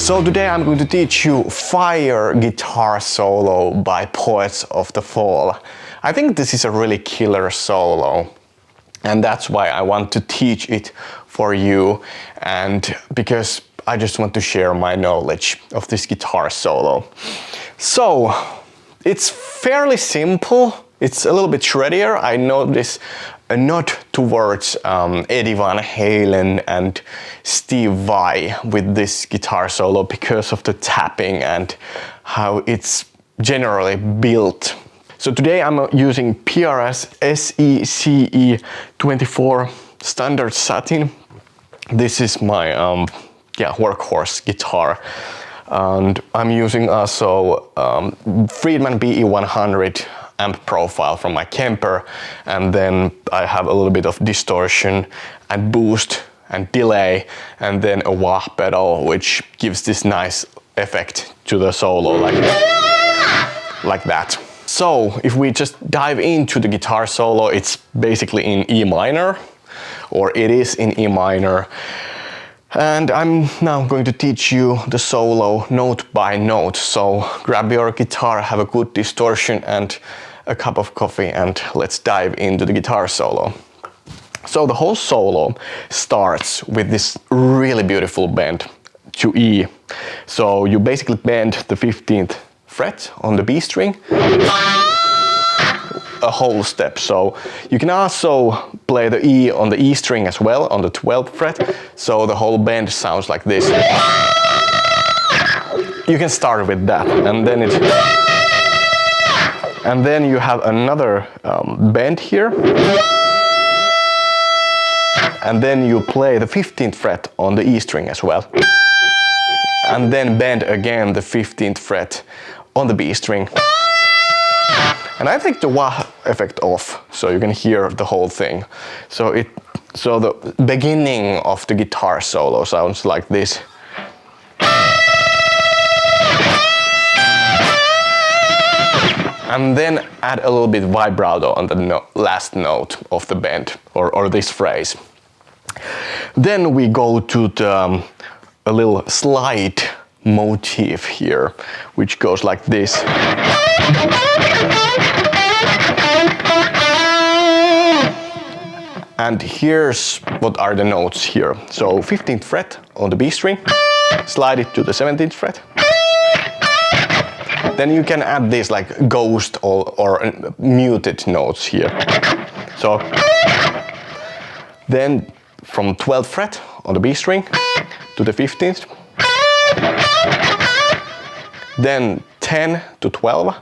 So today I'm going to teach you Fire guitar solo by Poets of the Fall. I think this is a really killer solo, and that's why I want to teach it for you, and because I just want to share my knowledge of this guitar solo. So it's fairly simple. It's a little bit shreddier. I notice a nod towards Eddie Van Halen and Steve Vai with this guitar solo because of the tapping and how it's generally built. So today I'm using PRS SECE 24 standard satin. This is my workhorse guitar. And I'm using also Friedman BE100 amp profile from my Kemper, and then I have a little bit of distortion and boost and delay, and then a wah pedal which gives this nice effect to the solo like that. So if we just dive into the guitar solo, it's basically in E minor, or it is in E minor. And I'm now going to teach you the solo note by note. So grab your guitar, have a good distortion and a cup of coffee, and let's dive into the guitar solo. So the whole solo starts with this really beautiful bend to E. So you basically bend the 15th fret on the B string a whole step. So you can also play the E on the E string as well on the 12th fret. So the whole bend sounds like this. You can start with that, and then you have another bend here. And then you play the 15th fret on the E string as well. And then bend again the 15th fret on the B string. And I take the wah effect off, so you can hear the whole thing. So the beginning of the guitar solo sounds like this. And then add a little bit vibrato on the last note of the bend, or this phrase. Then we go to a little slide motif here, which goes like this. And here's what are the notes here. So 15th fret on the B string, slide it to the 17th fret. Then you can add this like ghost or muted notes here. So then from 12th fret on the B string to the 15th. Then 10 to 12,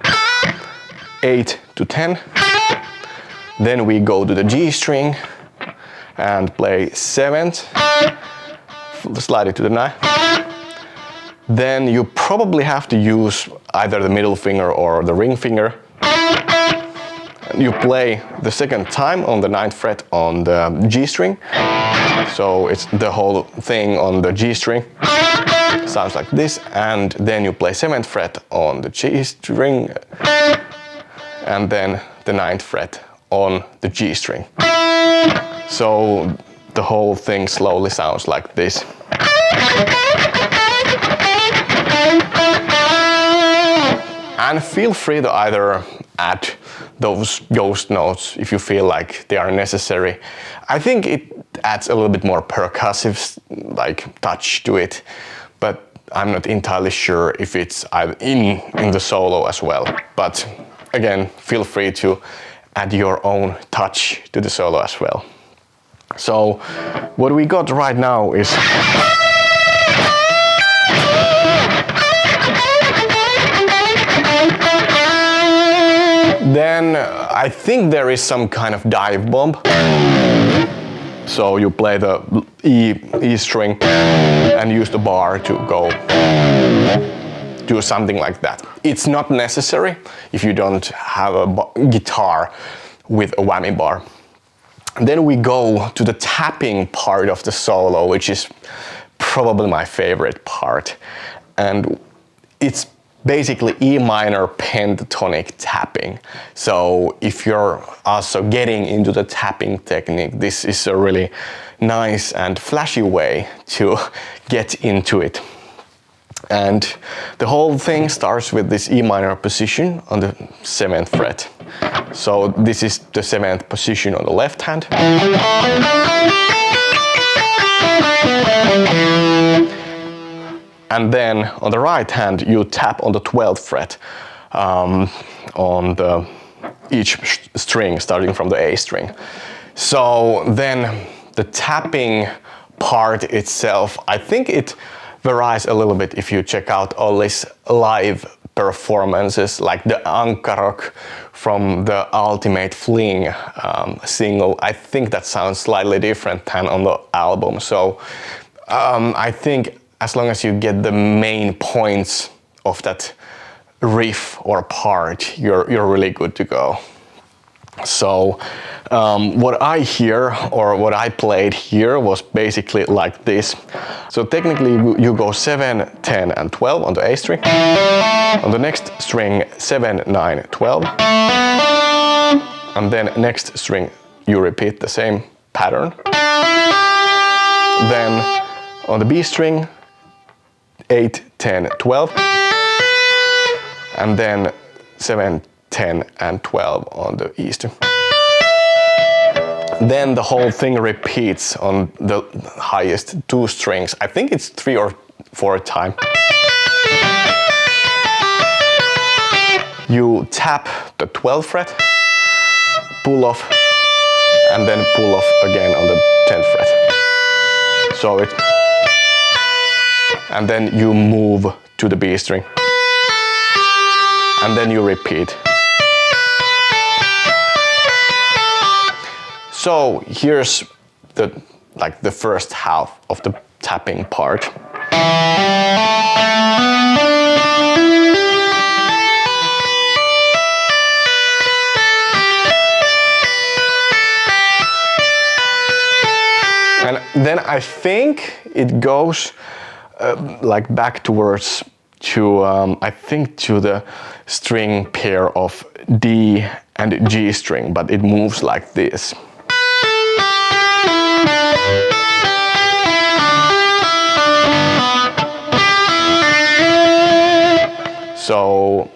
8 to 10. Then we go to the G string and play 7th, slide it to the 9th. Then you probably have to use either the middle finger or the ring finger. You play the second time on the 9th fret on the G string. So it's the whole thing on the G string. Sounds like this. And then you play 7th fret on the G string. And then the 9th fret on the G string. So the whole thing slowly sounds like this. And feel free to either add those ghost notes if you feel like they are necessary. I think it adds a little bit more percussive touch to it, but I'm not entirely sure if it's in the solo as well. But again, feel free to add your own touch to the solo as well. So what we got right now is then I think there is some kind of dive bomb. So you play the E string and use the bar to go do something like that. It's not necessary if you don't have a guitar with a whammy bar. Then we go to the tapping part of the solo, which is probably my favorite part. And it's basically E minor pentatonic tapping. So if you're also getting into the tapping technique, this is a really nice and flashy way to get into it. And the whole thing starts with this E minor position on the 7th fret. So this is the 7th position on the left hand. And then on the right hand you tap on the 12th fret on each string starting from the A string. So then the tapping part itself, I think it varies a little bit if you check out Olli's live performances, like the Ankarok from the Ultimate Fling single. I think that sounds slightly different than on the album. So I think as long as you get the main points of that riff or part, you're really good to go. So what I hear, or what I played here, was basically like this. So technically you go 7, 10 and 12 on the A string. On the next string 7, 9, 12. And then next string you repeat the same pattern. Then on the B string 8, 10, 12. And then 7, 10 and 12 on the E string. Then the whole thing repeats on the highest 2 strings. I think it's 3 or 4 times. You tap the 12th fret, pull off, and then pull off again on the 10th fret. So it, and then you move to the B string, and then you repeat. So here's the first half of the tapping part. And then I think it goes like back towards to I think to the string pair of D and G string, but it moves like this. So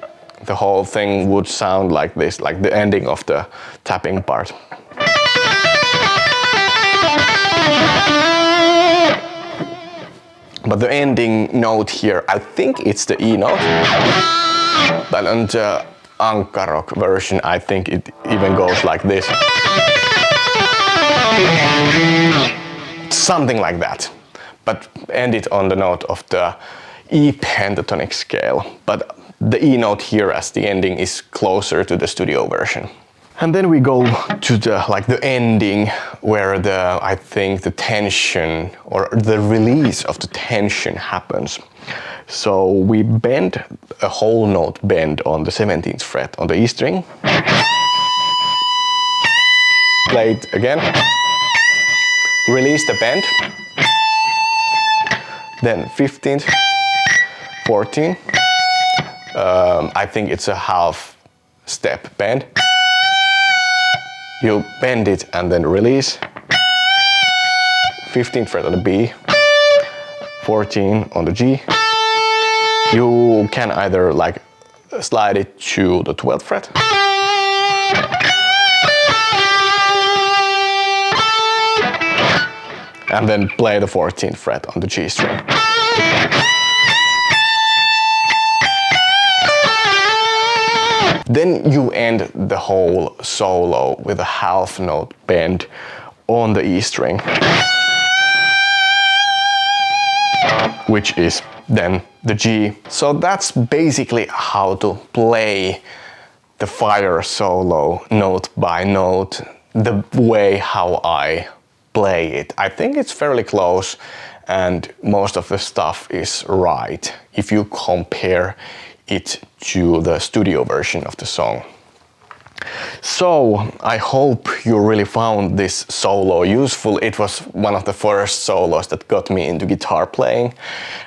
the whole thing would sound like this, like the ending of the tapping part. But the ending note here, I think it's the E note. But on the Ankarok version, I think it even goes like this. Something like that. But end it on the note of the E pentatonic scale. But the E note here as the ending is closer to the studio version. And then we go to the ending where I think the tension or the release of the tension happens. So we bend a whole note bend on the 17th fret on the E string. Play it again. Release the bend. Then 15th, 14th. I think it's a half step bend. You bend it and then release. 15th fret on the B, 14 on the G. You can either like slide it to the 12th fret. And then play the 14th fret on the G string. Then you end the whole solo with a half note bend on the E string, which is then the G. So that's basically how to play the Fire solo note by note, the way how I play it. I think it's fairly close and most of the stuff is right if you compare it to the studio version of the song. So I hope you really found this solo useful. It was one of the first solos that got me into guitar playing,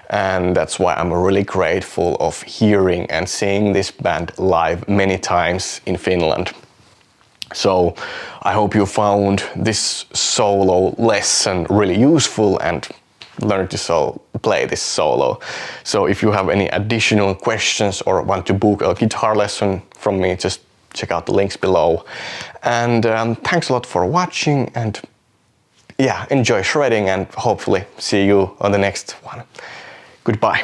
and that's why I'm really grateful of hearing and seeing this band live many times in Finland. So I hope you found this solo lesson really useful, and learn to play this solo. So if you have any additional questions or want to book a guitar lesson from me, just check out the links below. And thanks a lot for watching, and yeah, enjoy shredding, and hopefully see you on the next one. Goodbye.